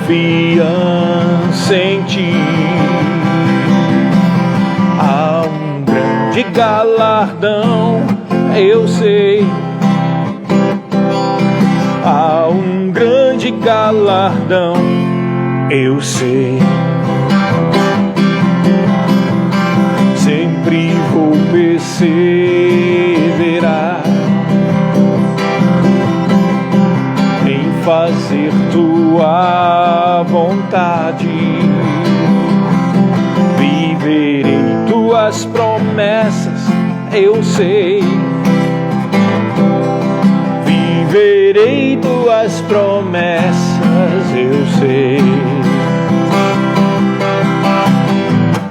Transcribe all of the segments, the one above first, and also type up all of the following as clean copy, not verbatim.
confiança em ti. Há um grande galardão, eu sei. Há um grande galardão, eu sei. Sempre vou perseverar em fazer tua vontade. Viverei tuas promessas, eu sei. Viverei tuas promessas, eu sei.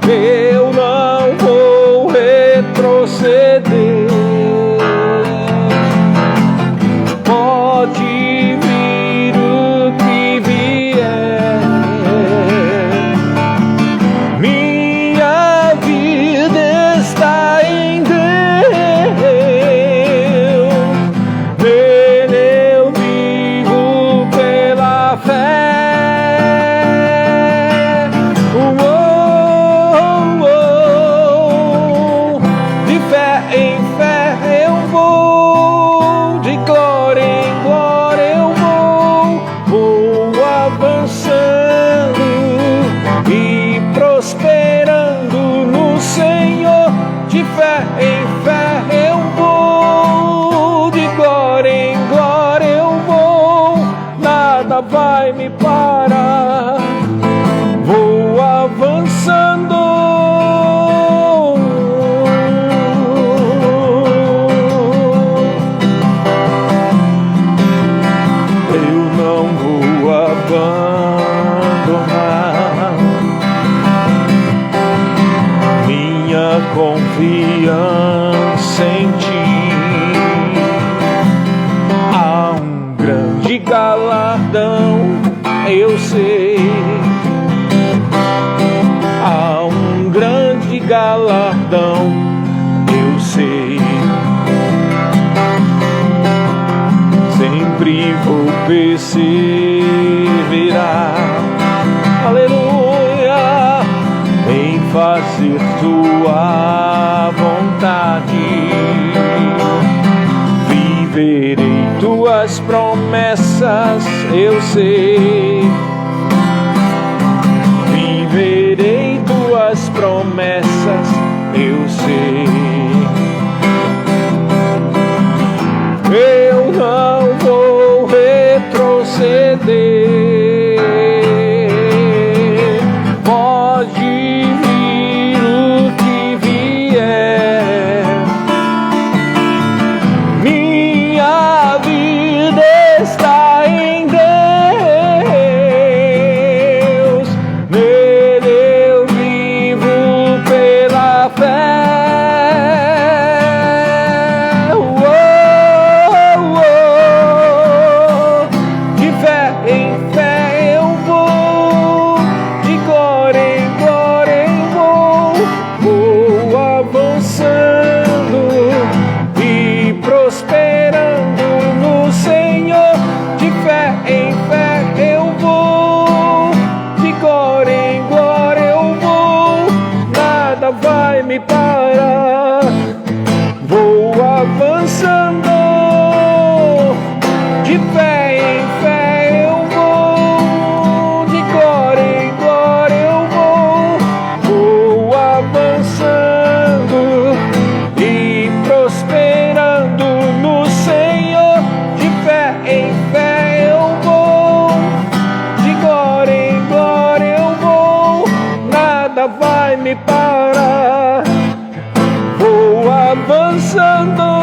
Eu não vou retroceder. Pode vir o que vier, minha vida está em Deus. Nele eu vivo pela fé. De fé em fé eu vou, de glória em glória eu vou avançando e prosperando no Senhor. De fé em fé eu vou, de glória em glória eu vou, nada vai me parar, vou avançando. Eu não vou abandonar minha confiança em ti. Há um grande galardão, eu sei. Há um grande galardão, eu sei. Sempre vou perseverar, aleluia, em fazer tua vontade. Viverei tuas promessas, eu sei. Viverei tuas promessas, eu sei. Eu não vou retroceder. Pode vir o que vier, minha vida está em Deus. Nele eu vivo pela fé. Em fé eu vou, de glória em glória eu vou avançando e prosperando no Senhor. De fé em fé eu vou, de glória em glória eu vou, nada vai me parar, vou avançando. De fé em fé eu vou, de glória em glória eu vou avançando e prosperando no Senhor. De fé em fé eu vou, de glória em glória eu vou, nada vai me parar, vou avançando.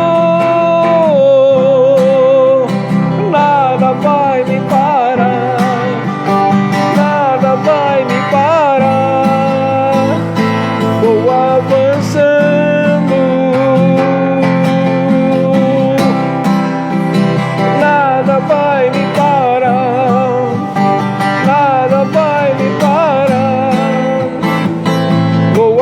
Nada vai me parar, nada vai me parar, vou avançando. Nada vai me parar, nada vai me parar, vou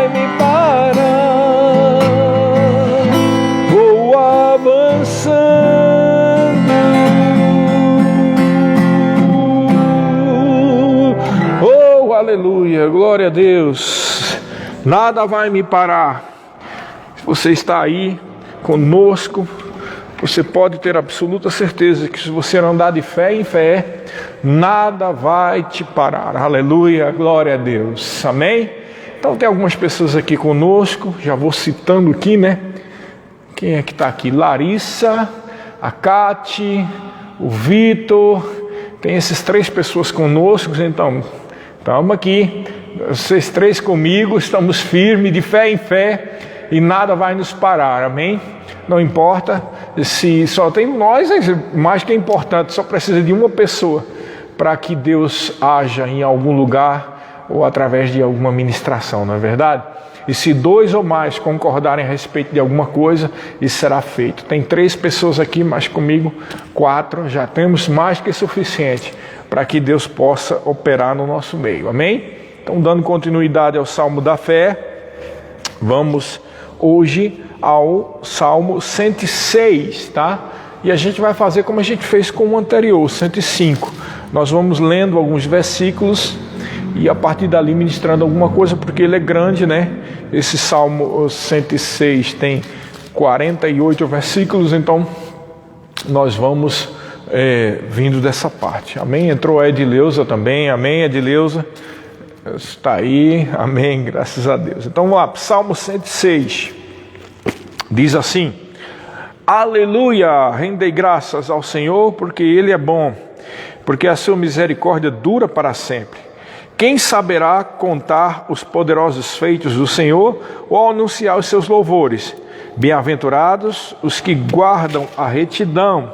vai me parar. Vou avançando. Oh, aleluia, glória a Deus. Nada vai me parar. Se você está aí conosco, você pode ter absoluta certeza que se você andar de fé em fé, nada vai te parar. Aleluia, glória a Deus. Amém? Então tem algumas pessoas aqui conosco, já vou citando aqui, né? Quem é que está aqui? Larissa, a Cate, o Vitor. Tem essas 3 pessoas conosco, então estamos aqui, vocês 3 comigo, estamos firmes, de fé em fé, e nada vai nos parar, amém? Não importa se só tem nós, mais que é importante, só precisa de uma pessoa para que Deus haja em algum lugar ou através de alguma ministração, não é verdade? E se 2 ou mais concordarem a respeito de alguma coisa, isso será feito. Tem 3 pessoas aqui, mas comigo 4, já temos mais que suficiente para que Deus possa operar no nosso meio, amém? Então, dando continuidade ao Salmo da Fé, vamos hoje ao Salmo 106, tá? E a gente vai fazer como a gente fez com o anterior, 105. Nós vamos lendo alguns versículos e a partir dali ministrando alguma coisa, porque ele é grande, né? Esse Salmo 106 tem 48 versículos, então nós vamos vindo dessa parte. Amém? Entrou a Edileuza também, amém, Edileuza? Está aí, amém, graças a Deus. Então vamos lá, Salmo 106, diz assim: aleluia, rendei graças ao Senhor, porque Ele é bom, porque a sua misericórdia dura para sempre. Quem saberá contar os poderosos feitos do Senhor, ou anunciar os seus louvores? Bem-aventurados os que guardam a retidão,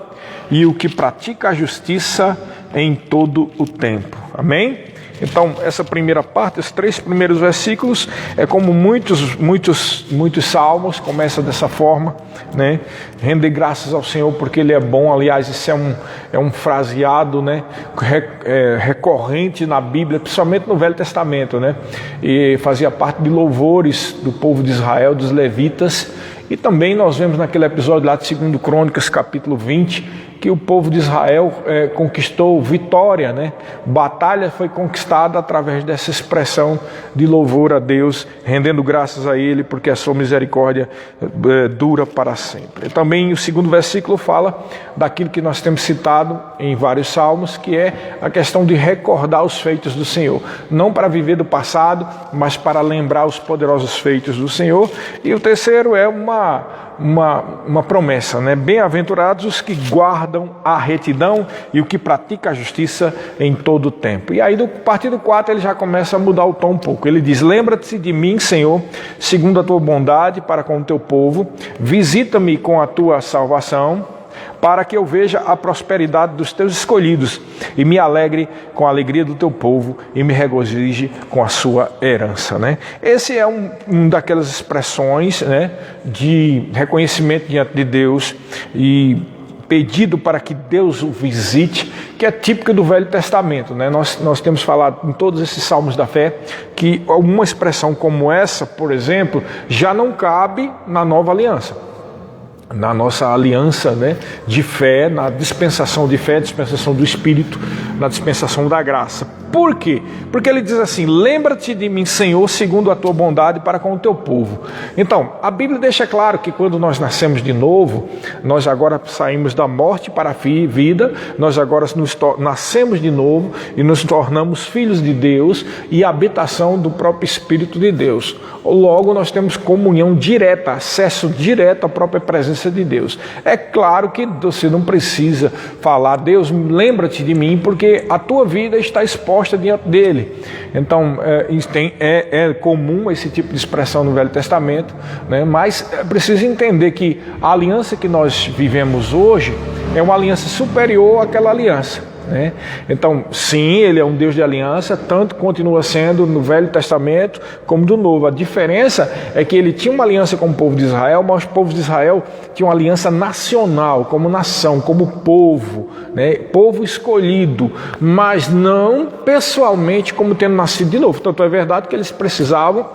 e o que pratica a justiça em todo o tempo. Amém? Então, essa primeira parte, os 3 primeiros versículos, é como muitos salmos, começa dessa forma, né? Render graças ao Senhor porque Ele é bom. Aliás, isso é um fraseado, né? Recorrente na Bíblia, principalmente no Velho Testamento, né? E fazia parte de louvores do povo de Israel, dos levitas. E também nós vemos naquele episódio lá de 2 Crônicas, capítulo 20, que o povo de Israel conquistou vitória, né? Batalha foi conquistada através dessa expressão de louvor a Deus, rendendo graças a Ele, porque a sua misericórdia dura para sempre. E também o 2º versículo fala daquilo que nós temos citado em vários salmos, que é a questão de recordar os feitos do Senhor. Não para viver do passado, mas para lembrar os poderosos feitos do Senhor. E o terceiro é uma promessa, né? Bem-aventurados os que guardam a retidão e o que pratica a justiça em todo o tempo. E aí, a partir do 4, ele já começa a mudar o tom um pouco. Ele diz: lembra-te de mim, Senhor, segundo a tua bondade para com o teu povo, visita-me com a tua salvação, para que eu veja a prosperidade dos teus escolhidos e me alegre com a alegria do teu povo e me regozije com a sua herança, né? Esse é um daquelas expressões, né, de reconhecimento diante de Deus e pedido para que Deus o visite, que é típica do Velho Testamento, né? Nós temos falado em todos esses salmos da fé que uma expressão como essa, por exemplo, já não cabe na nova aliança. Na nossa aliança, né, de fé, na dispensação de fé, dispensação do Espírito, na dispensação da graça. Por quê? Porque ele diz assim: lembra-te de mim, Senhor, segundo a tua bondade para com o teu povo. Então, a Bíblia deixa claro que quando nós nascemos de novo, nós agora saímos da morte para a vida, nós agora nascemos de novo e nos tornamos filhos de Deus e habitação do próprio Espírito de Deus. Logo, nós temos comunhão direta, acesso direto à própria presença de Deus. É claro que você não precisa falar: Deus, lembra-te de mim, porque a tua vida está exposta diante dele. Então é comum esse tipo de expressão no Velho Testamento, né? Mas é preciso entender que a aliança que nós vivemos hoje é uma aliança superior àquela aliança. né? Então, sim, ele é um Deus de aliança, tanto continua sendo no Velho Testamento como do Novo. A diferença é que ele tinha uma aliança com o povo de Israel, mas o povo de Israel tinha uma aliança nacional, como nação, como povo, né? Povo escolhido, mas não pessoalmente como tendo nascido de novo. Tanto é verdade que eles precisavam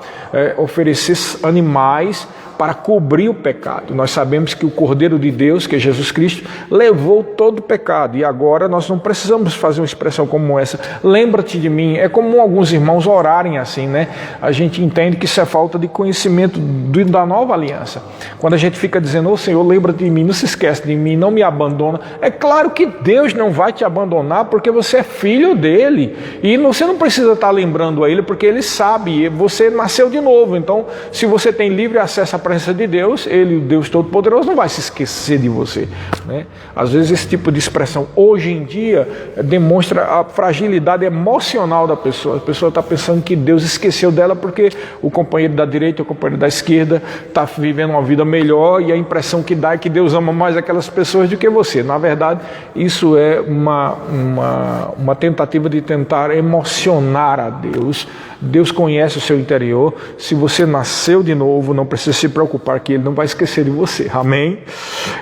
oferecer animais para cobrir o pecado. Nós sabemos que o Cordeiro de Deus, que é Jesus Cristo, levou todo o pecado. E agora nós não precisamos fazer uma expressão como essa, lembra-te de mim. É comum alguns irmãos orarem assim, né? A gente entende que isso é falta de conhecimento da nova aliança. Quando a gente fica dizendo, ô Senhor, lembra-te de mim, não se esquece de mim, não me abandona. É claro que Deus não vai te abandonar, porque você é filho dele. E você não precisa estar lembrando a ele, porque ele sabe, você nasceu de novo. Então, se você tem livre acesso à presença de Deus, ele, o Deus Todo-Poderoso, não vai se esquecer de você, né? Às vezes esse tipo de expressão hoje em dia demonstra a fragilidade emocional da pessoa. A pessoa está pensando que Deus esqueceu dela porque o companheiro da direita, o companheiro da esquerda está vivendo uma vida melhor, e a impressão que dá é que Deus ama mais aquelas pessoas do que você. Na verdade, isso é uma tentativa de tentar emocionar a Deus. Deus conhece o seu interior. Se você nasceu de novo, não precisa se preocupar que ele não vai esquecer de você. Amém?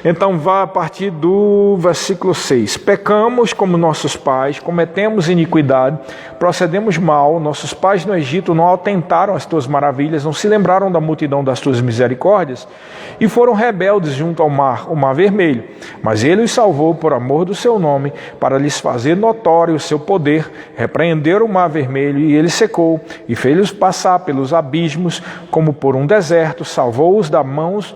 Então vá a partir do versículo 6. Pecamos como nossos pais, cometemos iniquidade, procedemos mal. Nossos pais no Egito não atentaram às tuas maravilhas, não se lembraram da multidão das tuas misericórdias, e foram rebeldes junto ao mar, o mar vermelho. Mas ele os salvou por amor do seu nome, para lhes fazer notório o seu poder. Repreenderam o mar vermelho e ele secou, e fez-los passar pelos abismos como por um deserto. Salvou-os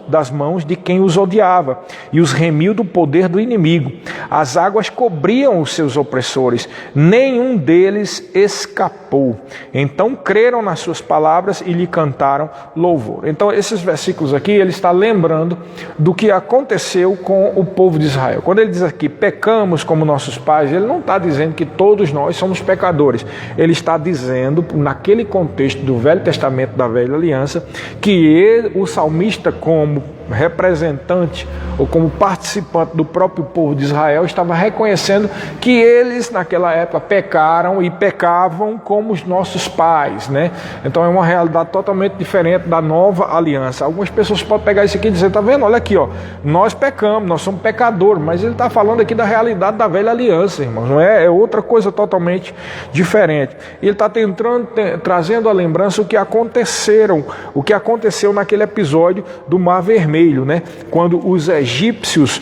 das mãos de quem os odiava, e os remiu do poder do inimigo. As águas cobriam os seus opressores, nenhum deles escapou. Então creram nas suas palavras e lhe cantaram louvor. Então esses versículos aqui, ele está lembrando do que aconteceu com o povo de Israel. Quando ele diz aqui, pecamos como nossos pais, ele não está dizendo que todos nós somos pecadores. Ele está dizendo, naquele contexto do Velho Testamento, da Velha Aliança, que o salmista, como representante ou como participante do próprio povo de Israel, estava reconhecendo que eles naquela época pecaram e pecavam como os nossos pais, né? Então é uma realidade totalmente diferente da nova aliança. Algumas pessoas podem pegar isso aqui e dizer, tá vendo? Olha aqui, ó, nós pecamos, nós somos pecadores, mas ele está falando aqui da realidade da velha aliança, irmãos, não é? É outra coisa totalmente diferente. E ele está trazendo à lembrança o que aconteceu naquele episódio do Mar Vermelho, né? Quando os egípcios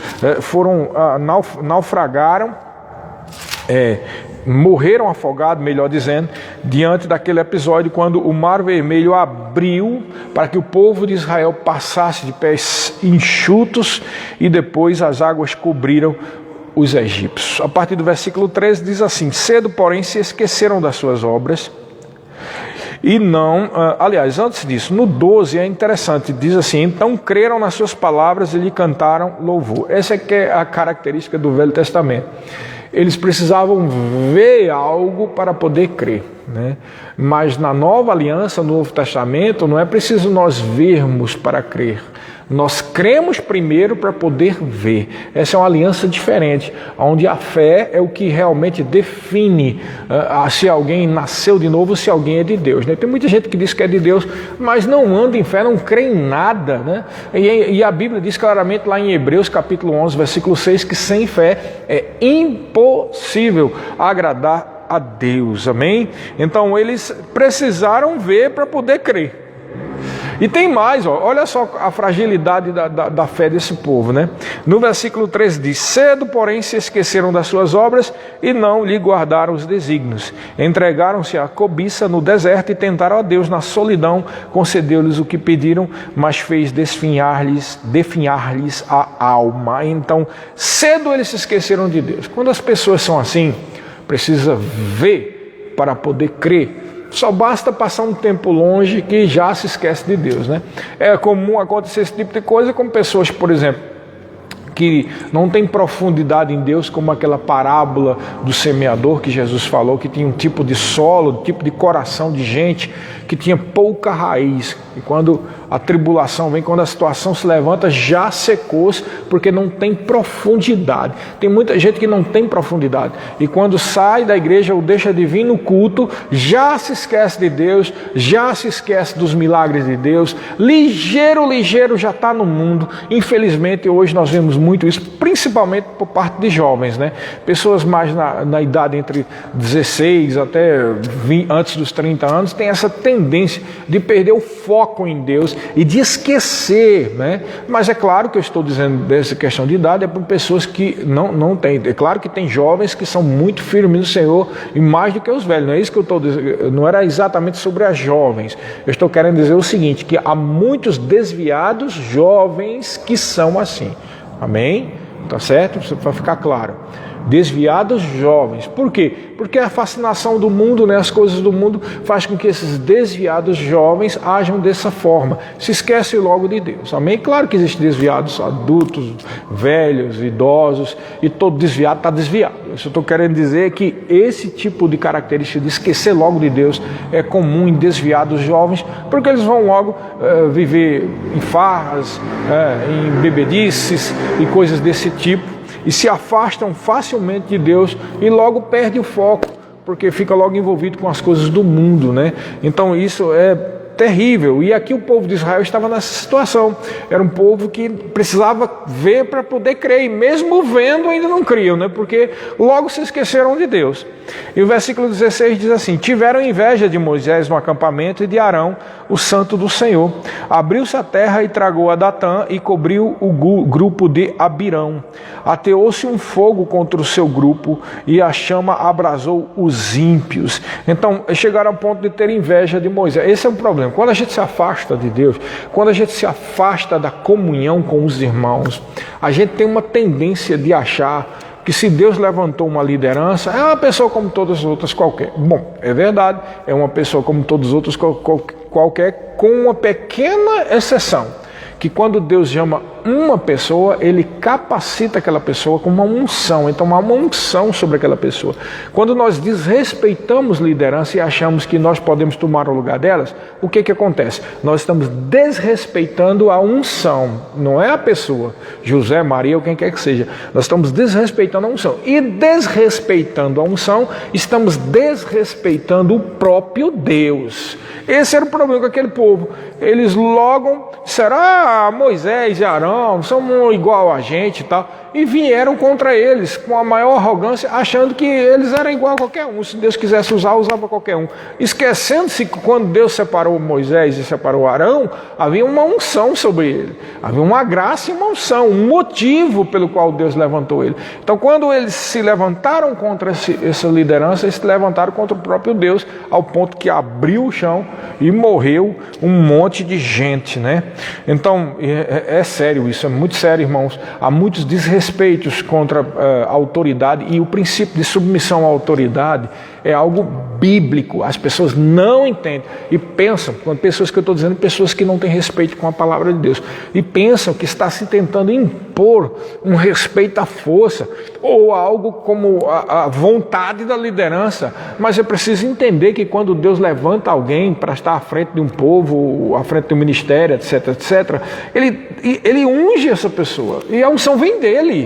naufragaram, morreram afogados, melhor dizendo, diante daquele episódio, quando o Mar Vermelho abriu para que o povo de Israel passasse de pés enxutos, e depois as águas cobriram os egípcios. A partir do versículo 13 diz assim: cedo, porém, se esqueceram das suas obras, e não, aliás, antes disso, no 12 é interessante, diz assim: então creram nas suas palavras e lhe cantaram louvor. Essa é que é a característica do Velho Testamento. Eles precisavam ver algo para poder crer, né? Mas na nova aliança, no Novo Testamento, não é preciso nós vermos para crer. Nós cremos primeiro para poder ver. Essa é uma aliança diferente, onde a fé é o que realmente define se alguém nasceu de novo, se alguém é de Deus, né? Tem muita gente que diz que é de Deus, mas não anda em fé, não crê em nada, né? E a Bíblia diz claramente lá em Hebreus capítulo 11, versículo 6, que sem fé é impossível agradar a Deus, amém? Então eles precisaram ver para poder crer. E tem mais, olha só a fragilidade da fé desse povo, né? No versículo 13 diz: cedo, porém, se esqueceram das suas obras e não lhe guardaram os desígnios. Entregaram-se à cobiça no deserto e tentaram a Deus na solidão. Concedeu-lhes o que pediram, mas fez definhar-lhes a alma. Então, cedo eles se esqueceram de Deus. Quando as pessoas são assim, precisa ver para poder crer. Só basta passar um tempo longe que já se esquece de Deus, né? É comum acontecer esse tipo de coisa com pessoas, por exemplo, que não tem profundidade em Deus, como aquela parábola do semeador que Jesus falou, que tinha um tipo de solo, um tipo de coração de gente que tinha pouca raiz. E quando a tribulação vem, quando a situação se levanta, já secou-se, porque não tem profundidade. Tem muita gente que não tem profundidade, e quando sai da igreja ou deixa de vir no culto, já se esquece de Deus, já se esquece dos milagres de Deus, ligeiro já está no mundo. Infelizmente hoje nós vemos muito isso, principalmente por parte de jovens, né? Pessoas mais na idade entre 16 até 20, antes dos 30 anos, tem essa tendência de perder o foco em Deus e de esquecer, né? Mas é claro que eu estou dizendo dessa questão de idade é para pessoas que não têm. É claro que tem jovens que são muito firmes no Senhor e mais do que os velhos. Não é isso que eu estou dizendo. Não era exatamente sobre as jovens. Eu estou querendo dizer o seguinte, que há muitos desviados jovens que são assim. Amém? Tá certo? Para ficar claro. Desviados jovens. Por quê? Porque a fascinação do mundo, né, as coisas do mundo, faz com que esses desviados jovens ajam dessa forma. Se esquecem logo de Deus. Amém? Claro que existem desviados adultos, velhos, idosos, e todo desviado está desviado. Isso eu estou querendo dizer que esse tipo de característica de esquecer logo de Deus é comum em desviados jovens, porque eles vão logo viver em farras, em bebedices e coisas desse tipo, e se afastam facilmente de Deus e logo perde o foco, porque fica logo envolvido com as coisas do mundo, né? Então isso é terrível. E aqui o povo de Israel estava nessa situação. Era um povo que precisava ver para poder crer, e mesmo vendo ainda não criam, né? Porque logo se esqueceram de Deus. E o versículo 16 diz assim: tiveram inveja de Moisés no acampamento e de Arão, o santo do Senhor. Abriu-se a terra e tragou a Datã e cobriu o grupo de Abirão. Ateou-se um fogo contra o seu grupo e a chama abrasou os ímpios. Então chegaram ao ponto de ter inveja de Moisés. Esse é um problema. Quando a gente se afasta de Deus, quando a gente se afasta da comunhão com os irmãos, a gente tem uma tendência de achar que se Deus levantou uma liderança, é uma pessoa como todas as outras qualquer. Bom, é verdade, é uma pessoa como todos os outros qualquer, com uma pequena exceção, que quando Deus chama uma pessoa, Ele capacita aquela pessoa com uma unção. Então há uma unção sobre aquela pessoa. Quando nós desrespeitamos liderança e achamos que nós podemos tomar o lugar delas, o que acontece? Nós estamos desrespeitando a unção, não é a pessoa, José, Maria ou quem quer que seja. Nós estamos desrespeitando a unção. E desrespeitando a unção, estamos desrespeitando o próprio Deus. Esse era o problema com aquele povo. Eles logo, será Moisés e Arão são igual a gente e tal, e vieram contra eles com a maior arrogância, achando que eles eram igual a qualquer um. Se Deus quisesse usar, usava qualquer um, esquecendo-se que quando Deus separou Moisés e separou Arão, havia uma unção sobre ele, havia uma graça e uma unção, um motivo pelo qual Deus levantou ele. Então quando eles se levantaram contra essa liderança, eles se levantaram contra o próprio Deus, ao ponto que abriu o chão e morreu um monte de gente, né? Então é sério isso, é muito sério, irmãos. Há muitos desrespeitos contra a autoridade, e o princípio de submissão à autoridade é algo bíblico. As pessoas não entendem e pensam, quando pessoas que eu estou dizendo, pessoas que não têm respeito com a palavra de Deus, e pensam que está se tentando impor um respeito à força, ou algo como a vontade da liderança. Mas é preciso entender que quando Deus levanta alguém para estar à frente de um povo, à frente de um ministério, etc, etc, ele unge essa pessoa, e a unção vem dele.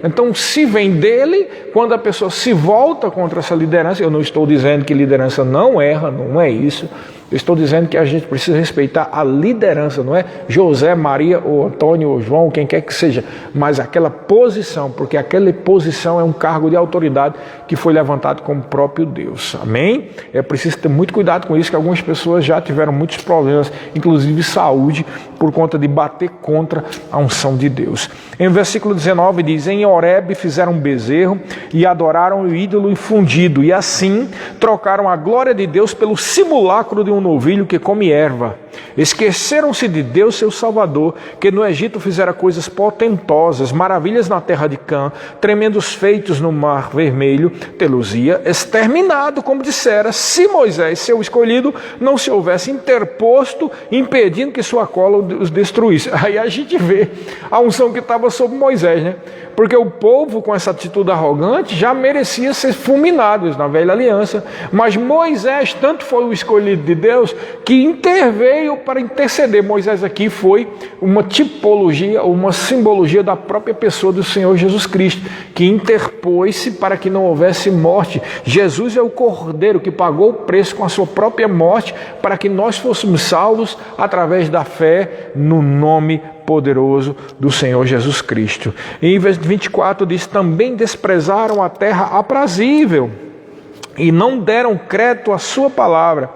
Então, se vem dele, quando a pessoa se volta contra essa liderança, eu não estou dizendo que liderança não erra, não é isso. Eu estou dizendo que a gente precisa respeitar a liderança, não é José, Maria, ou Antônio, ou João, quem quer que seja, mas aquela posição, porque aquela posição é um cargo de autoridade que foi levantado como próprio Deus. Amém? É preciso ter muito cuidado com isso, que algumas pessoas já tiveram muitos problemas, inclusive saúde, por conta de bater contra a unção de Deus. Em versículo 19 diz: em Horebe fizeram um bezerro e adoraram o ídolo infundido, e assim trocaram a glória de Deus pelo simulacro de um novilho que come erva. Esqueceram-se de Deus, seu Salvador, que no Egito fizera coisas portentosas, maravilhas na terra de Cã, tremendos feitos no mar vermelho, Teluzia, exterminado, como dissera, se Moisés, seu escolhido, não se houvesse interposto, impedindo que sua cola os destruísse. Aí a gente vê a unção que estava sobre Moisés, né? Porque o povo, com essa atitude arrogante, já merecia ser fulminado na velha aliança. Mas Moisés tanto foi o escolhido de Deus, que interveio para interceder. Moisés aqui foi uma tipologia, uma simbologia da própria pessoa do Senhor Jesus Cristo, que interpôs-se para que não houvesse morte. Jesus é o Cordeiro que pagou o preço com a sua própria morte para que nós fôssemos salvos através da fé no nome poderoso do Senhor Jesus Cristo. E em versículo 24 diz: também desprezaram a terra aprazível e não deram crédito à sua palavra.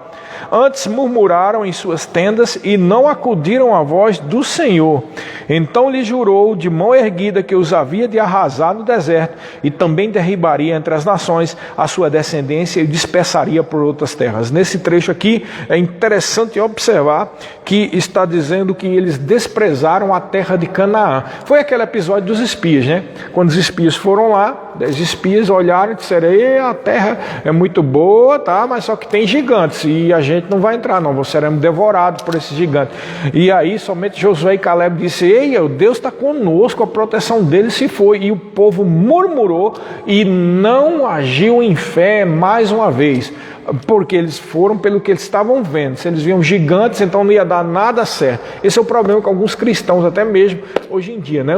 Antes murmuraram em suas tendas e não acudiram à voz do Senhor. Então lhe jurou de mão erguida que os havia de arrasar no deserto e também derribaria entre as nações a sua descendência e dispersaria por outras terras. Nesse trecho aqui é interessante observar que está dizendo que eles desprezaram a terra de Canaã. Foi aquele episódio dos espias, né? Quando os espias foram lá, 10 espias olharam e disseram: a terra é muito boa, tá? Mas só que tem gigantes e a gente não vai entrar não, seremos devorados por esses gigantes. E aí somente Josué e Caleb disse: ei, Deus está conosco, a proteção dele se foi. E o povo murmurou e não agiu em fé mais uma vez, porque eles foram pelo que eles estavam vendo. Se eles viam gigantes, então não ia dar nada certo. Esse é o problema com alguns cristãos, até mesmo hoje em dia, né?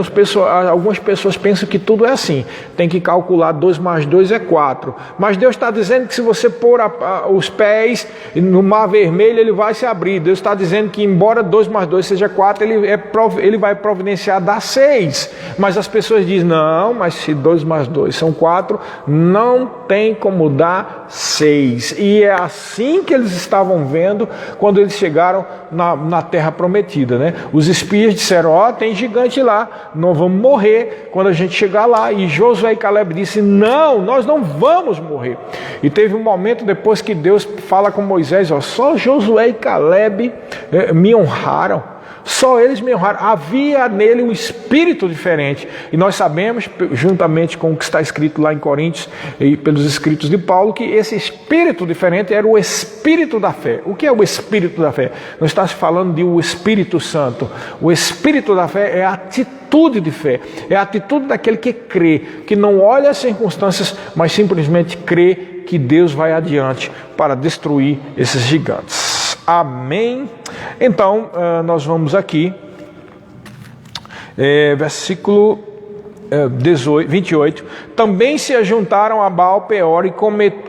Algumas pessoas pensam que tudo é assim, tem que calcular 2 mais 2 é 4, mas Deus está dizendo que se você pôr os pés no mar vermelho, ele vai se abrir. Deus está dizendo que embora 2 mais 2 seja 4, ele vai providenciar dar 6, mas as pessoas dizem: não, mas se 2 mais 2 são 4, não tem como dar 6. E é assim que eles estavam vendo quando eles chegaram na terra prometida, né? Os espias disseram: tem gigante lá, não vamos morrer quando a gente chegar lá. E Josué e Caleb disse: não, nós não vamos morrer. E teve um momento depois que Deus fala com Moisés: só Josué e Caleb me honraram. Só eles me honraram. Havia nele um espírito diferente. E nós sabemos, juntamente com o que está escrito lá em Coríntios e pelos escritos de Paulo, que esse espírito diferente era o espírito da fé. O que é o espírito da fé? Não está se falando de o Espírito Santo. O espírito da fé é a atitude de fé. É a atitude daquele que crê, que não olha as circunstâncias, mas simplesmente crê que Deus vai adiante para destruir esses gigantes. Amém? Então, nós vamos aqui, versículo 28. Também se ajuntaram a Baal Peor e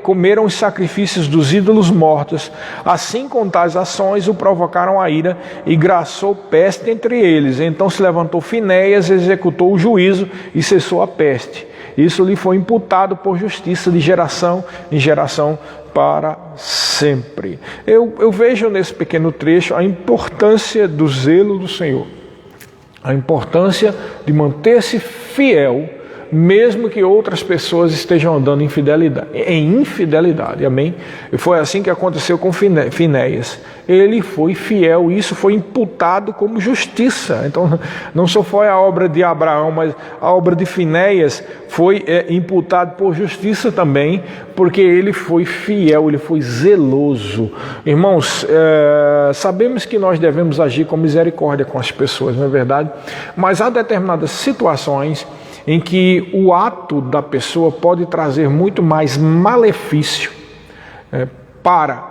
comeram os sacrifícios dos ídolos mortos. Assim, com tais ações, o provocaram a ira e graçou peste entre eles. Então se levantou Finéias, executou o juízo e cessou a peste. Isso lhe foi imputado por justiça de geração em geração para sempre. Eu vejo nesse pequeno trecho a importância do zelo do Senhor, a importância de manter-se fiel, mesmo que outras pessoas estejam andando em infidelidade, amém? E foi assim que aconteceu com Finéias. Ele foi fiel, e isso foi imputado como justiça. Então, não só foi a obra de Abraão, mas a obra de Finéias foi imputado por justiça também, porque ele foi fiel, ele foi zeloso. Irmãos, sabemos que nós devemos agir com misericórdia com as pessoas, não é verdade? Mas há determinadas situações em que o ato da pessoa pode trazer muito mais malefício para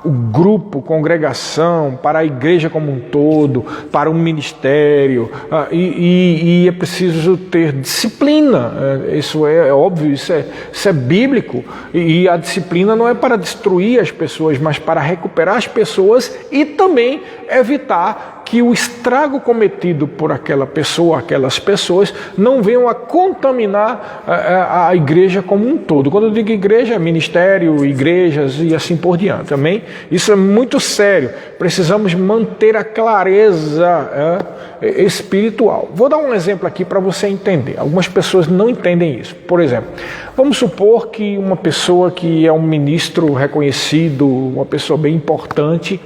o grupo, congregação, para a igreja como um todo, para o ministério, e é preciso ter disciplina. Isso é óbvio, isso é bíblico, e a disciplina não é para destruir as pessoas, mas para recuperar as pessoas e também evitar que o estrago cometido por aquela pessoa, aquelas pessoas, não venham a contaminar a igreja como um todo. Quando eu digo igreja, é ministério, igrejas e assim por diante, amém? Isso é muito sério. Precisamos manter a clareza espiritual. Vou dar um exemplo aqui para você entender. Algumas pessoas não entendem isso. Por exemplo, vamos supor que uma pessoa que é um ministro reconhecido, uma pessoa bem importante,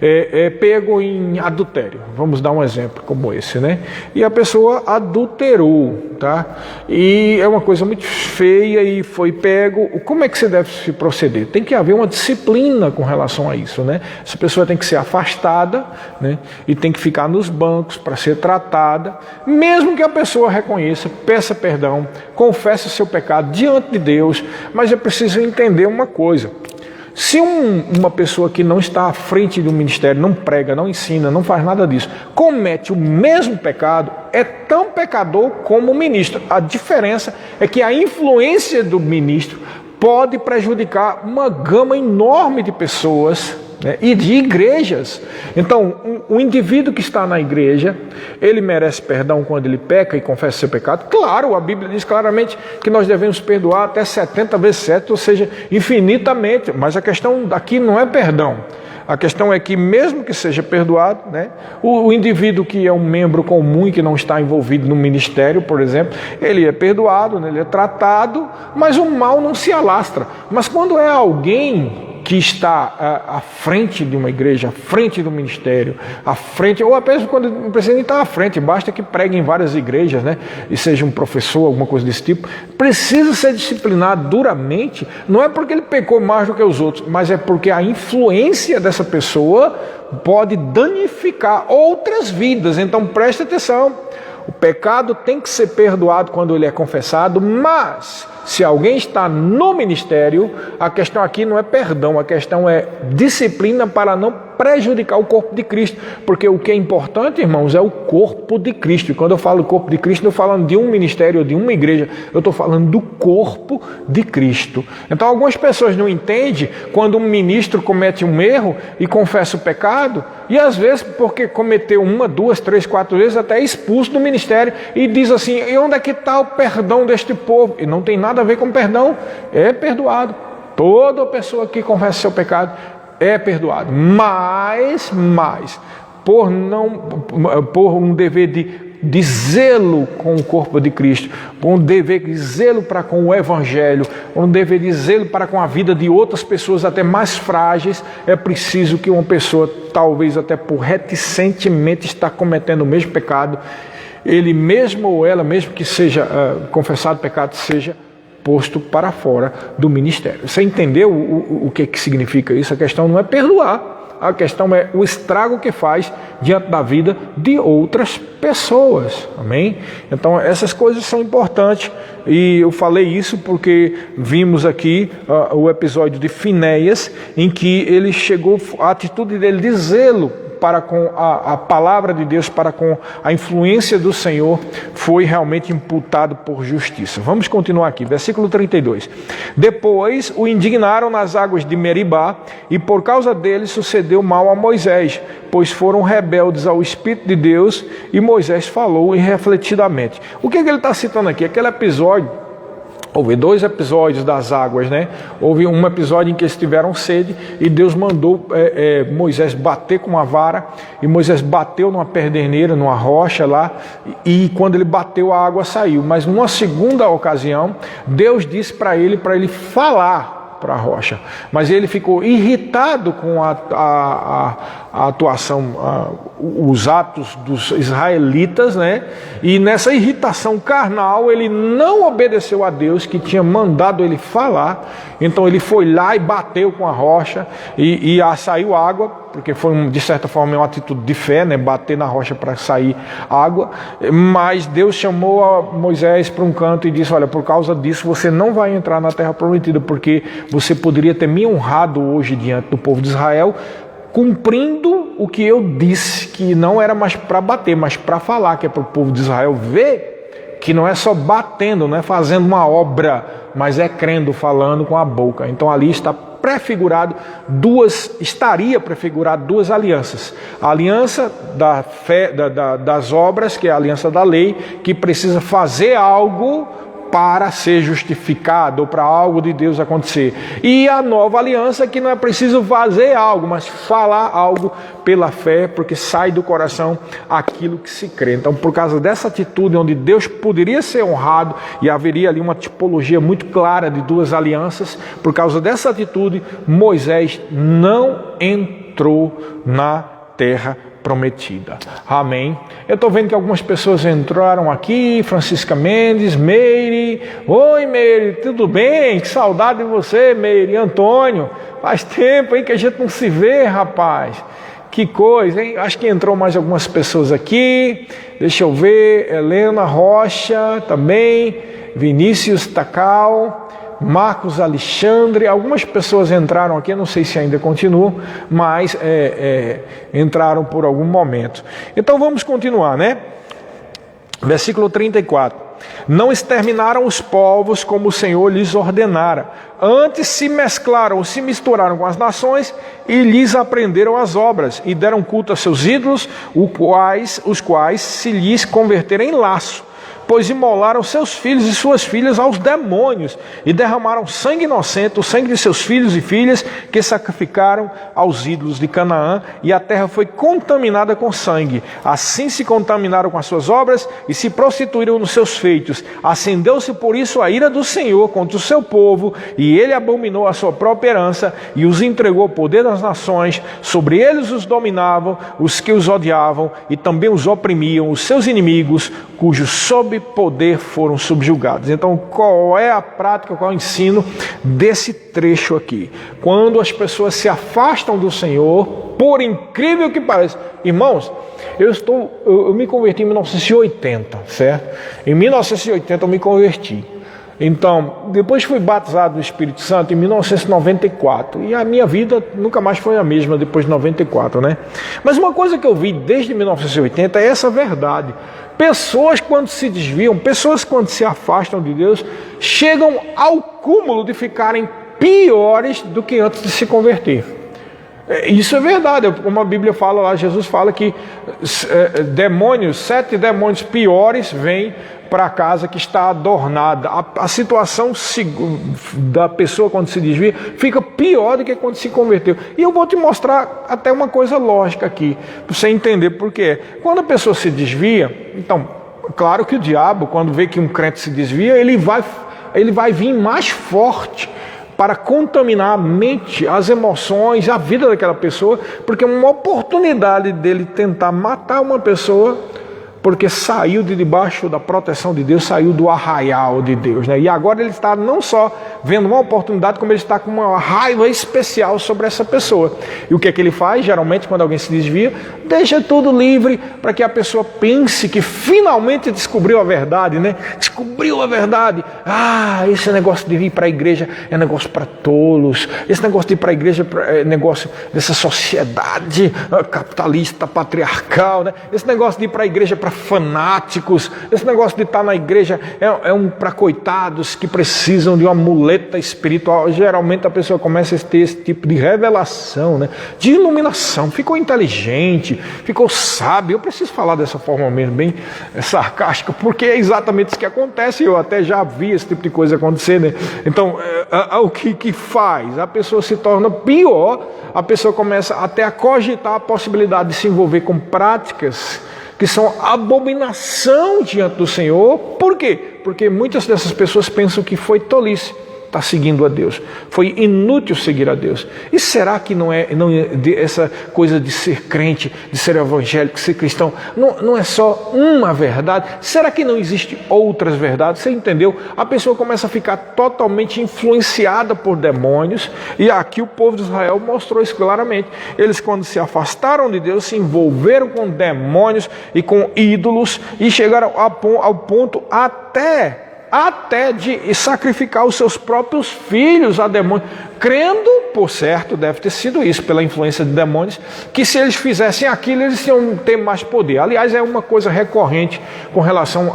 é pego em adultério. Vamos dar um exemplo como esse, né? E a pessoa adulterou, tá? E é uma coisa muito feia e foi pego. Como é que você deve se proceder? Tem que haver uma disciplina com relação a isso, né? Essa pessoa tem que ser afastada, né? E tem que ficar nos bancos para ser tratada, mesmo que a pessoa reconheça, peça perdão, confesse o seu pecado diante de Deus. Mas é preciso entender uma coisa. Se uma pessoa que não está à frente de um ministério, não prega, não ensina, não faz nada disso, comete o mesmo pecado, é tão pecador como o ministro. A diferença é que a influência do ministro pode prejudicar uma gama enorme de pessoas, né, e de igrejas. Então, o indivíduo que está na igreja, ele merece perdão quando ele peca e confessa seu pecado. Claro, a Bíblia diz claramente que nós devemos perdoar até 70 vezes 7, ou seja, infinitamente. Mas a questão aqui não é perdão. A questão é que, mesmo que seja perdoado, né, o indivíduo que é um membro comum e que não está envolvido no ministério, por exemplo, ele é perdoado, né, ele é tratado, mas o mal não se alastra. Mas quando é alguém que está à frente de uma igreja, à frente do ministério, à frente, ou apenas quando não precisa nem estar à frente, basta que pregue em várias igrejas, né, e seja um professor, alguma coisa desse tipo, precisa ser disciplinado duramente, não é porque ele pecou mais do que os outros, mas é porque a influência dessa pessoa pode danificar outras vidas. Então preste atenção, o pecado tem que ser perdoado quando ele é confessado, mas se alguém está no ministério, a questão aqui não é perdão, a questão é disciplina para não prejudicar o corpo de Cristo, porque o que é importante, irmãos, é o corpo de Cristo. E quando eu falo corpo de Cristo, não estou falando de um ministério ou de uma igreja, eu estou falando do corpo de Cristo. Então algumas pessoas não entendem quando um ministro comete um erro e confessa o pecado, e às vezes porque cometeu 1, 2, 3, 4 vezes, até é expulso do ministério, e diz assim, e onde é que está o perdão deste povo? E não tem nada a ver com perdão, é perdoado. Toda pessoa que confessa seu pecado é perdoado, mas por um dever de zelo com o corpo de Cristo, por um dever de zelo para com o Evangelho, um dever de zelo para com a vida de outras pessoas até mais frágeis, é preciso que uma pessoa, talvez até por reticentemente estar cometendo o mesmo pecado, ele mesmo ou ela, mesmo que seja confessado pecado, seja posto para fora do ministério. Você entendeu o que significa isso? A questão não é perdoar, a questão é o estrago que faz diante da vida de outras pessoas. Amém? Então essas coisas são importantes, e eu falei isso porque vimos aqui o episódio de Finéias, em que ele chegou, a atitude dele de zelo para com a palavra de Deus, para com a influência do Senhor, foi realmente imputado por justiça. Vamos continuar aqui, versículo 32. Depois o indignaram nas águas de Meribá, e por causa dele sucedeu mal a Moisés, pois foram rebeldes ao Espírito de Deus, e Moisés falou irrefletidamente. O que ele está citando aqui? Aquele episódio. Houve 2 episódios das águas, né? Houve um episódio em que eles tiveram sede e Deus mandou Moisés bater com uma vara, e Moisés bateu numa pederneira, numa rocha lá, e quando ele bateu a água saiu. Mas numa segunda ocasião, Deus disse para ele falar para a rocha, mas ele ficou irritado com a atuação, os atos dos israelitas, né? E nessa irritação carnal ele não obedeceu a Deus que tinha mandado ele falar. Então ele foi lá e bateu com a rocha e saiu água, porque foi de certa forma uma atitude de fé, né? Bater na rocha para sair água. Mas Deus chamou a Moisés para um canto e disse: olha, por causa disso você não vai entrar na terra prometida, porque você poderia ter me honrado hoje diante do povo de Israel, cumprindo o que eu disse, que não era mais para bater, mas para falar, que é para o povo de Israel ver que não é só batendo, não é fazendo uma obra, mas é crendo, falando com a boca. Então ali estaria prefigurado duas alianças: a aliança da fé, das obras, que é a aliança da lei, que precisa fazer algo para ser justificado, ou para algo de Deus acontecer, e a nova aliança, que não é preciso fazer algo, mas falar algo pela fé, porque sai do coração aquilo que se crê. Então, por causa dessa atitude onde Deus poderia ser honrado, e haveria ali uma tipologia muito clara de duas alianças, por causa dessa atitude, Moisés não entrou na terra prometida. Amém. Eu estou vendo que algumas pessoas entraram aqui: Francisca Mendes, Meire. Oi, Meire, tudo bem? Que saudade de você, Meire. Antônio, faz tempo aí que a gente não se vê, rapaz. Que coisa, hein? Acho que entrou mais algumas pessoas aqui. Deixa eu ver. Helena Rocha também. Vinícius Tacal. Marcos Alexandre, algumas pessoas entraram aqui, não sei se ainda continuam, mas entraram por algum momento. Então vamos continuar, né? Versículo 34. Não exterminaram os povos como o Senhor lhes ordenara. Antes se mesclaram, se misturaram com as nações e lhes aprenderam as obras e deram culto a seus ídolos, os quais se lhes converteram em laço. Pois imolaram seus filhos e suas filhas aos demônios e derramaram sangue inocente, o sangue de seus filhos e filhas que sacrificaram aos ídolos de Canaã, e a terra foi contaminada com sangue. Assim se contaminaram com as suas obras e se prostituíram nos seus feitos. Acendeu-se por isso a ira do Senhor contra o seu povo, e ele abominou a sua própria herança e os entregou ao poder das nações. Sobre eles os dominavam os que os odiavam e também os oprimiam, os seus inimigos, cujos sob poder foram subjugados. Então, qual é a prática, qual é o ensino desse trecho aqui? Quando as pessoas se afastam do Senhor, por incrível que pareça, irmãos, eu me converti em 1980, certo? Em 1980 eu me converti. Então, depois fui batizado no Espírito Santo em 1994, e a minha vida nunca mais foi a mesma depois de 94, né? Mas uma coisa que eu vi desde 1980 é essa verdade. Pessoas quando se desviam, pessoas quando se afastam de Deus, chegam ao cúmulo de ficarem piores do que antes de se converter. Isso é verdade, como a Bíblia fala lá, Jesus fala que 7 demônios piores vêm para a casa que está adornada. A situação da pessoa quando se desvia fica pior do que quando se converteu. E eu vou te mostrar até uma coisa lógica aqui, para você entender por quê. Quando a pessoa se desvia, então, claro que o diabo, quando vê que um crente se desvia, ele vai vir mais forte para contaminar a mente, as emoções, a vida daquela pessoa, porque é uma oportunidade dele tentar matar uma pessoa, porque saiu de debaixo da proteção de Deus, saiu do arraial de Deus, né? E agora ele está não só vendo uma oportunidade, como ele está com uma raiva especial sobre essa pessoa. E o que é que ele faz? Geralmente, quando alguém se desvia, deixa tudo livre para que a pessoa pense que finalmente descobriu a verdade, né? Descobriu a verdade. Esse negócio de ir para a igreja é negócio para tolos. Esse negócio de ir para a igreja é negócio dessa sociedade capitalista, patriarcal, né? Esse negócio de ir para a igreja é para fanáticos. Esse negócio de estar na igreja é para coitados que precisam de uma muleta espiritual. Geralmente a pessoa começa a ter esse tipo de revelação, né? De iluminação. Ficou inteligente, ficou sábio. Eu preciso falar dessa forma mesmo, bem sarcástica, porque é exatamente isso que acontece. Eu até já vi esse tipo de coisa acontecer, né? Então, o que faz? A pessoa se torna pior, a pessoa começa até a cogitar a possibilidade de se envolver com práticas que são abominação diante do Senhor. Por quê? Porque muitas dessas pessoas pensam que foi tolice estar seguindo a Deus, foi inútil seguir a Deus. E será que não é essa coisa de ser crente, de ser evangélico, de ser cristão, não é só uma verdade? Será que não existe outras verdades? Você entendeu? A pessoa começa a ficar totalmente influenciada por demônios, e aqui o povo de Israel mostrou isso claramente. Eles, quando se afastaram de Deus, se envolveram com demônios e com ídolos, e chegaram ao ponto até de sacrificar os seus próprios filhos a demônios, crendo, por certo, deve ter sido isso, pela influência de demônios, que se eles fizessem aquilo, eles iam ter mais poder. Aliás, é uma coisa recorrente com relação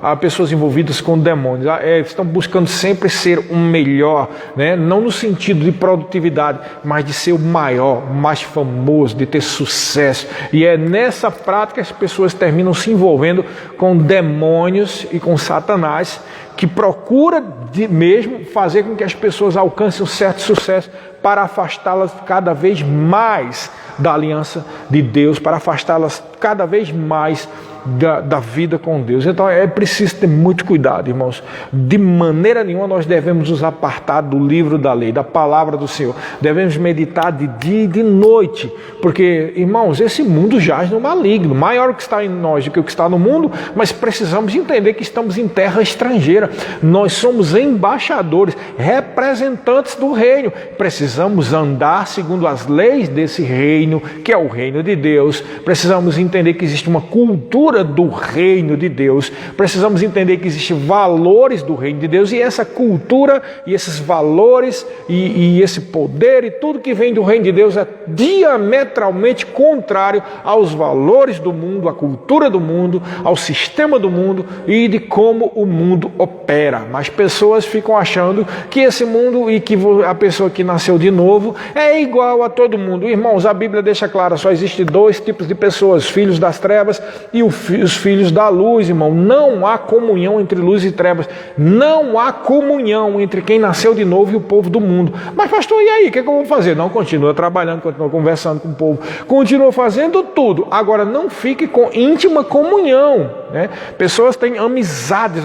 a pessoas envolvidas com demônios. Estão buscando sempre ser o melhor, né? Não no sentido de produtividade, mas de ser o maior, o mais famoso, de ter sucesso. E é nessa prática que as pessoas terminam se envolvendo com demônios e com Satanás, que procura mesmo fazer com que as pessoas alcancem um certo sucesso para afastá-las cada vez mais da aliança de Deus, para afastá-las cada vez mais da vida com Deus. Então é preciso ter muito cuidado, irmãos. De maneira nenhuma nós devemos nos apartar do livro da lei, da palavra do Senhor. Devemos meditar de dia e de noite, porque, irmãos, esse mundo jaz no maligno, maior o que está em nós do que o que está no mundo, mas precisamos entender que estamos em terra estrangeira. Nós somos embaixadores, representantes do reino. Precisamos andar segundo as leis desse reino, que é o reino de Deus. Precisamos entender que existe uma cultura cultura do reino de Deus, precisamos entender que existem valores do reino de Deus, e essa cultura e esses valores e esse poder e tudo que vem do reino de Deus é diametralmente contrário aos valores do mundo, à cultura do mundo, ao sistema do mundo e de como o mundo opera. Mas pessoas ficam achando que esse mundo e que a pessoa que nasceu de novo é igual a todo mundo. Irmãos, a Bíblia deixa claro, só existe dois tipos de pessoas, filhos das trevas e os filhos da luz, irmão. Não há comunhão entre luz e trevas. Não há comunhão entre quem nasceu de novo e o povo do mundo. Mas pastor, e aí? O que eu vou fazer? Não, continua trabalhando, continua conversando com o povo, continua fazendo tudo. Agora, não fique com íntima comunhão, né? Pessoas têm amizades.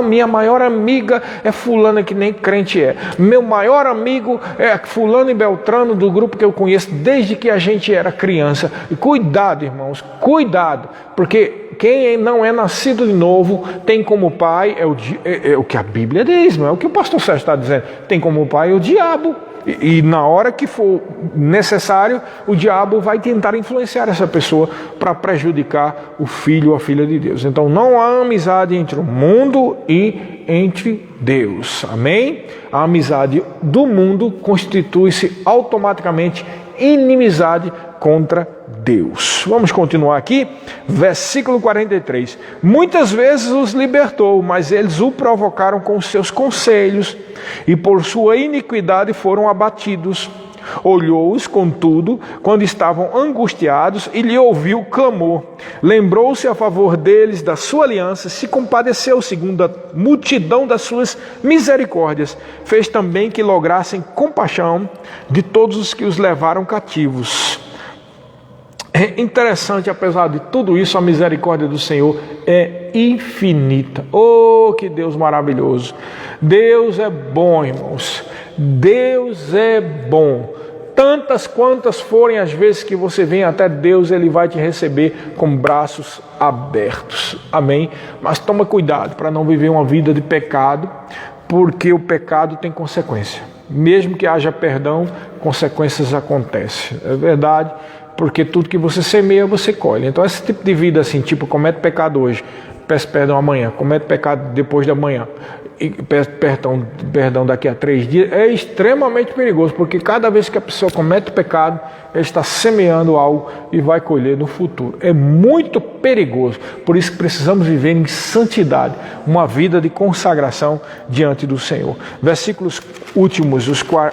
Minha maior amiga é fulana, que nem crente é. Meu maior amigo é fulano e beltrano, do grupo que eu conheço desde que a gente era criança. E cuidado, irmãos, cuidado, porque quem não é nascido de novo tem como pai, é o que a Bíblia diz, não é o que o pastor Sérgio está dizendo, tem como pai o diabo. E na hora que for necessário, o diabo vai tentar influenciar essa pessoa para prejudicar o filho ou a filha de Deus. Então não há amizade entre o mundo e entre Deus. Amém? A amizade do mundo constitui-se automaticamente inimizade contra Deus. Vamos continuar aqui, versículo 43. Muitas vezes os libertou, mas eles o provocaram com seus conselhos, e por sua iniquidade foram abatidos. Olhou-os, contudo, quando estavam angustiados, e lhe ouviu o clamor. Lembrou-se a favor deles da sua aliança, se compadeceu segundo a multidão das suas misericórdias. Fez também que lograssem compaixão de todos os que os levaram cativos. É interessante, apesar de tudo isso, a misericórdia do Senhor é infinita. Oh, que Deus maravilhoso! Deus é bom, irmãos. Deus é bom. Tantas quantas forem as vezes que você vem até Deus, Ele vai te receber com braços abertos. Amém? Mas toma cuidado para não viver uma vida de pecado, porque o pecado tem consequência. Mesmo que haja perdão, consequências acontecem. É verdade, porque tudo que você semeia, você colhe. Então esse tipo de vida assim, tipo, comete pecado hoje, peço perdão amanhã, comete pecado depois da manhã, e peço perdão daqui a 3 dias, é extremamente perigoso, porque cada vez que a pessoa comete pecado, ela está semeando algo e vai colher no futuro. É muito perigoso, por isso que precisamos viver em santidade, uma vida de consagração diante do Senhor. Versículos últimos,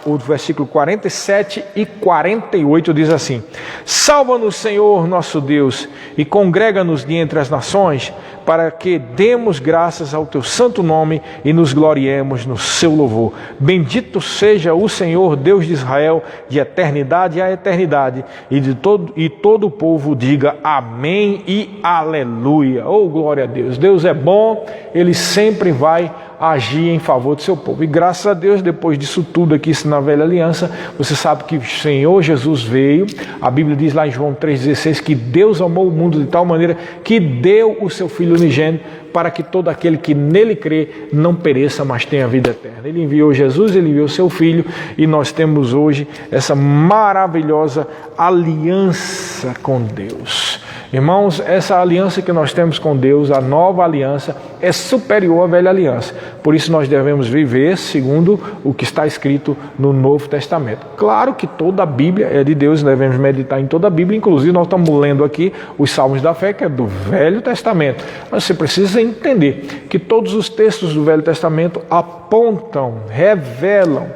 o versículo 47 e 48 diz assim: salva-nos, Senhor nosso Deus, e congrega-nos de entre as nações, para que demos graças ao teu santo nome e nos gloriemos no seu louvor. Bendito seja o Senhor Deus de Israel, de eternidade a eternidade, e todo o povo diga amém e aleluia. Oh, glória a Deus! Deus é bom, Ele sempre vai agir em favor do seu povo. E graças a Deus, depois disso tudo aqui na velha aliança, você sabe que o Senhor Jesus veio. A Bíblia diz lá em João 3,16 que Deus amou o mundo de tal maneira que deu o seu Filho unigênito, para que todo aquele que nele crê não pereça, mas tenha vida eterna. Ele enviou Jesus, Ele enviou seu Filho, e nós temos hoje essa maravilhosa aliança com Deus. Irmãos, essa aliança que nós temos com Deus, a nova aliança, é superior à velha aliança. Por isso nós devemos viver segundo o que está escrito no Novo Testamento. Claro que toda a Bíblia é de Deus, devemos meditar em toda a Bíblia. Inclusive nós estamos lendo aqui os Salmos da Fé, que é do Velho Testamento. Mas você precisa entender que todos os textos do Velho Testamento apontam, revelam,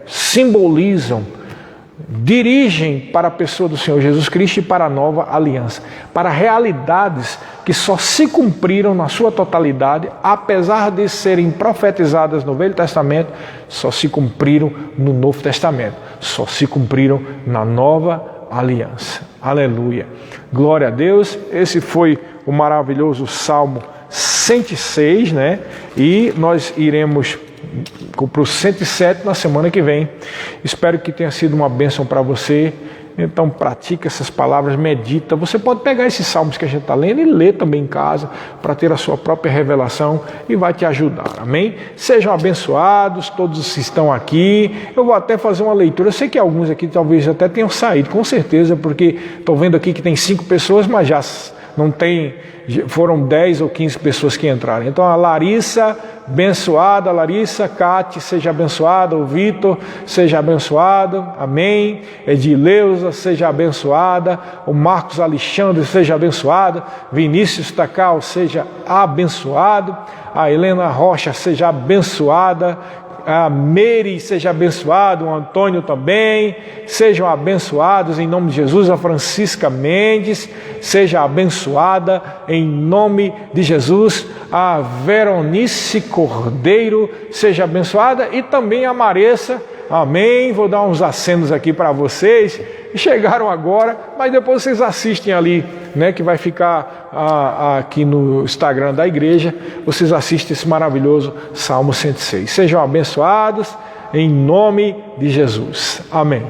simbolizam, dirigem para a pessoa do Senhor Jesus Cristo e para a nova aliança, para realidades que só se cumpriram na sua totalidade, apesar de serem profetizadas no Velho Testamento, só se cumpriram no Novo Testamento, só se cumpriram na nova aliança. Aleluia! Glória a Deus! Esse foi o maravilhoso Salmo 106, né? E nós iremos para o 107 na semana que vem. Espero que tenha sido uma bênção para você. Então pratique essas palavras, medita. Você pode pegar esses salmos que a gente está lendo e ler também em casa, para ter a sua própria revelação, e vai te ajudar, amém? Sejam abençoados todos os que estão aqui. Eu vou até fazer uma leitura, eu sei que alguns aqui talvez até tenham saído, com certeza, porque estou vendo aqui que tem 5 pessoas, mas já não tem, foram 10 ou 15 pessoas que entraram. Então a Larissa, abençoada, Larissa, Cate, seja abençoada, o Vitor, seja abençoado, amém. Edileuza, seja abençoada, o Marcos Alexandre, seja abençoado, Vinícius Tacal, seja abençoado, a Helena Rocha, seja abençoada, a Mary, seja abençoado, o Antônio também, sejam abençoados em nome de Jesus, a Francisca Mendes, seja abençoada em nome de Jesus, a Veronice Cordeiro, seja abençoada, e também a Maressa, amém. Vou dar uns acenos aqui para vocês, chegaram agora, mas depois vocês assistem ali, né, que vai ficar aqui no Instagram da igreja, vocês assistem esse maravilhoso Salmo 106. Sejam abençoados em nome de Jesus. Amém.